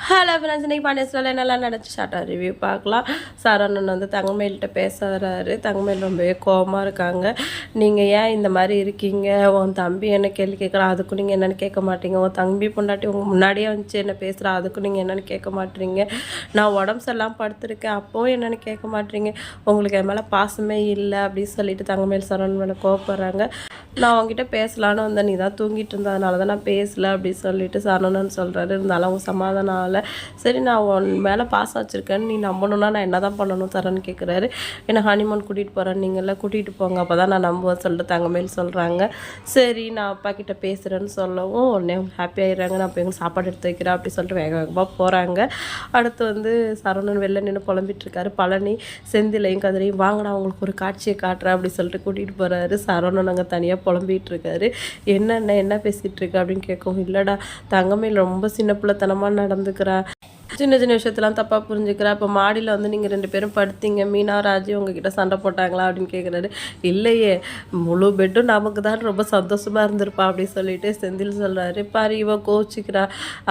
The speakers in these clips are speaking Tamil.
ஹலோ ஃப்ரெண்ட்ஸ், இன்றைக்கி பாண்டியஸ்ல என்னெல்லாம் நினச்சி ஷார்ட்டாக ரிவ்யூ பார்க்கலாம். சரவணன் வந்து தங்கமயில்கிட்ட பேச வர்றாரு. தங்கமயில் ரொம்பவே கோவமாக இருக்காங்க. நீங்கள் ஏன் இந்த மாதிரி இருக்கீங்க? உன் தம்பி என்ன கேள்வி கேட்குறான், அதுக்கும் நீங்கள் என்னென்னு கேட்க மாட்டீங்க. உன் தம்பி பொண்டாட்டி உங்கள் முன்னாடியே வந்துச்சு என்ன பேசுகிறா, அதுக்கும் நீங்கள் என்னென்னு கேட்க மாட்டீங்க. நான் உடம்பு சரியில்லாமல் படுத்துருக்கேன், அப்போவும் என்னென்னு கேட்க மாட்டீங்க. உங்களுக்கு என் மேலே பாசமே இல்லை அப்படின்னு சொல்லிட்டு தங்கமயில் சரவணன் மேலே கோவப்படுறாங்க. நான் அவங்ககிட்ட பேசலான்னு வந்தேன், நீ தான் தூங்கிட்டு இருந்ததுனால தான் நான் பேசலை அப்படின்னு சொல்லிட்டு சரவணன் சொல்கிறாரு. இருந்தாலும் அவங்க சமாதானம் ஆகலை. சரி, நான் உன் மேலே பாசம் வச்சுருக்கேன்னு நீ நம்பணுன்னா நான் என்ன தான் பண்ணணும் தரேன்னு கேட்குறாரு. என்னை ஹனிமூன் கூட்டிகிட்டு போகிறேன், நீங்கள்லாம் கூட்டிகிட்டு போங்க, அப்போ தான் நான் நம்புவேன் சொல்லிட்டு தங்கமேல் சொல்கிறாங்க. சரி, நான் அப்பா கிட்டே பேசுகிறேன்னு சொல்லவும் உடனே ஹாப்பி ஆகிடுறாங்க. நான் இப்போ எங்களுக்கு சாப்பாடு எடுத்து வைக்கிறேன் அப்படி சொல்லிட்டு வேக வேகமாக போகிறாங்க. அடுத்து வந்து சரவணன் வெளில நின்று புலம்பிட்டு இருக்காரு. பழனி செந்திலையும் கதிரையும் வாங்கினா அவங்களுக்கு ஒரு காட்சியை காட்டுறேன் அப்படி சொல்லிட்டு கூட்டிகிட்டு போகிறாரு. சரவணன் அங்கே தனியாக புலம்பிகிட்டு இருக்காரு. என்ன பேசிகிட்டு இருக்கு அப்படின்னு கேட்கவும், இல்லைடா தங்கமேல் ரொம்ப சின்ன பிள்ளைத்தனமாக நடந்துக்கிறா, சின்ன சின்ன விஷயத்தெல்லாம் தப்பாக புரிஞ்சுக்கிறா. இப்போ மாடியில் வந்து நீங்கள் 2 பேரும் படுத்தீங்க, மீனா ராஜி உங்ககிட்ட சண்டை போட்டாங்களா அப்படின்னு கேட்குறாரு. இல்லையே, முழு பெட்டும் நமக்கு தான், ரொம்ப சந்தோஷமாக இருந்திருப்பா அப்படின்னு சொல்லிட்டு செந்தில் சொல்கிறாரு. பாரு இவ கோச்சிக்கிறா,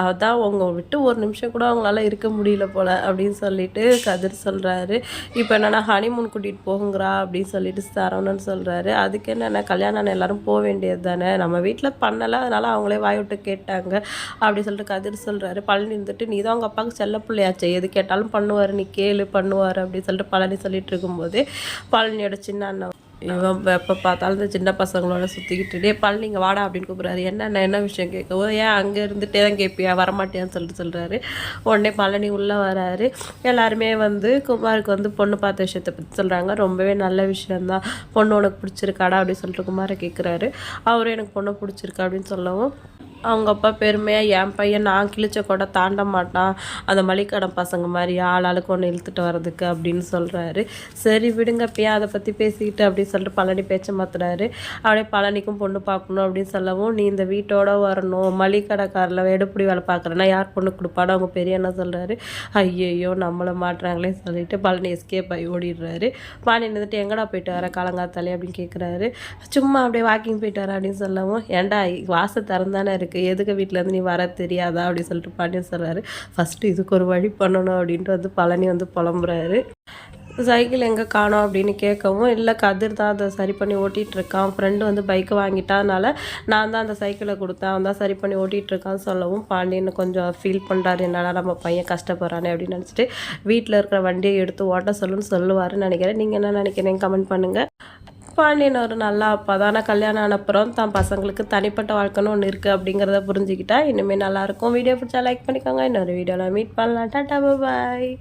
அதான் உங்க விட்டு ஒரு நிமிஷம் கூட அவங்களால இருக்க முடியல போல் அப்படின்னு சொல்லிட்டு கதிர் சொல்கிறாரு. இப்போ என்னென்னா ஹனிமூன் கூட்டிகிட்டு போகுங்கிறா அப்படின்னு சொல்லிட்டு சரவணன் சொல்கிறாரு. அதுக்கு என்னென்ன கல்யாணம் எல்லோரும் போக வேண்டியது தானே, நம்ம வீட்டில் பண்ணலை அதனால் அவங்களே வாய் விட்டு கேட்டாங்க அப்படி சொல்லிட்டு கதிர் சொல்கிறாரு. பழனி இருந்துட்டு நீ தான் உங்கள் அப்பாவுக்கு செல்ல பிள்ளையாச்சு, எது கேட்டாலும் பண்ணுவார், நீ கேளு பண்ணுவார் அப்படின்னு சொல்லிட்டு பழனி சொல்லிட்டு இருக்கும்போது பழனியோட சின்ன அண்ணன் இவன் எப்போ பார்த்தாலும் இந்த சின்ன பசங்களோட சுற்றிக்கிட்டு பழனிங்க வாடா அப்படின்னு கூப்பிட்றாரு. என்ன விஷயம் கேட்கவும், ஏன் அங்கே இருந்துகிட்டே தான் கேட்பியா, வரமாட்டியான்னு சொல்லிட்டு சொல்கிறாரு. உடனே பழனி உள்ளே வராரு. எல்லாருமே வந்து குமாருக்கு வந்து பொண்ணு பார்த்த விஷயத்தை பற்றி சொல்கிறாங்க. ரொம்பவே நல்ல விஷயந்தான், பொண்ணு உனக்கு பிடிச்சிருக்காடா அப்படின்னு சொல்லிட்டு குமாரை கேட்குறாரு. அவரும் எனக்கு பொண்ணு பிடிச்சிருக்கா அப்படின்னு சொல்லவும் அவங்க அப்பா பெருமையாக, என் பையன் நான் கிழிச்ச கூட தாண்ட மாட்டான், அந்த மளிகடன் பசங்க மாதிரி ஆளுக்கு ஒன்று இழுத்துட்டு வர்றதுக்கு அப்படின்னு சொல்கிறாரு. சரி விடுங்க அப்பயே அதை பற்றி பேசிக்கிட்டு அப்படின்னு சொல்லிட்டு பழனி பேச்சை மாற்றுறாரு. அப்படியே பழனிக்கும் பொண்ணு பார்க்கணும் அப்படின்னு சொல்லவும், நீ இந்த வீட்டோட வரணும், மளிகடைக்காரில் எடுப்படி வேலை பார்க்குறேன்னா யார் பொண்ணு கொடுப்பாடோ அவங்க பெரிய என்ன சொல்கிறாரு. ஐயையோ நம்மளை மாட்டுறாங்களே சொல்லிட்டு பழனி எஸ்கேப் ஆகி ஓடிடுறாரு. பாணி நின்றுட்டு எங்கடா போயிட்டு வர காலங்காத்தாலே அப்படின்னு கேட்குறாரு. சும்மா அப்படியே வாக்கிங் போயிட்டு வர அப்படின்னு சொல்லவும், ஏன்டா வாசல் திறந்தானே இருக்குது, எதுக்கு வீட்டிலேருந்து நீ வர தெரியாதா அப்படின்னு சொல்லிட்டு பாண்டியன் சொல்கிறாரு. ஃபஸ்ட்டு இதுக்கு ஒரு வழி பண்ணணும் அப்படின்ட்டு வந்து பழனி வந்து புலம்புறாரு. சைக்கிள் எங்கே காணோம் அப்படின்னு கேட்கவும், இல்லை கதிர் தான் அதை சரி பண்ணி ஓட்டிகிட்ருக்கான், ஃப்ரெண்டு வந்து பைக்கை வாங்கிட்டாதனால நான் தான் அந்த சைக்கிளை கொடுத்தேன், அவன் தான் சரி பண்ணி ஓட்டிகிட்ருக்கான்னு சொல்லவும் பாண்டியன் கொஞ்சம் ஃபீல் பண்ணுறாரு. என்னடா நம்ம பையன் கஷ்டப்படுறானே அப்படின்னு நினச்சிட்டு வீட்டில் இருக்கிற வண்டியை எடுத்து ஓட்ட சொல்லுவாருன்னு நினைக்கிறேன். நீங்கள் என்ன நினைக்கிறீங்க கமெண்ட் பண்ணுங்கள். பாண்டியன் ஒரு நல்லா அப்பா தான், ஆனால் கல்யாணம் ஆனப்புறம் தான் பசங்களுக்கு தனிப்பட்ட வாழ்க்கைன்னு ஒன்று இருக்குது அப்படிங்கிறத புரிஞ்சுக்கிட்டா இனிமேல் நல்லாயிருக்கும். வீடியோ பிடிச்சா லைக் பண்ணிக்கோங்க. இன்னொரு வீடியோவில் மீட் பண்ணலாம். டாட்டா பாய்.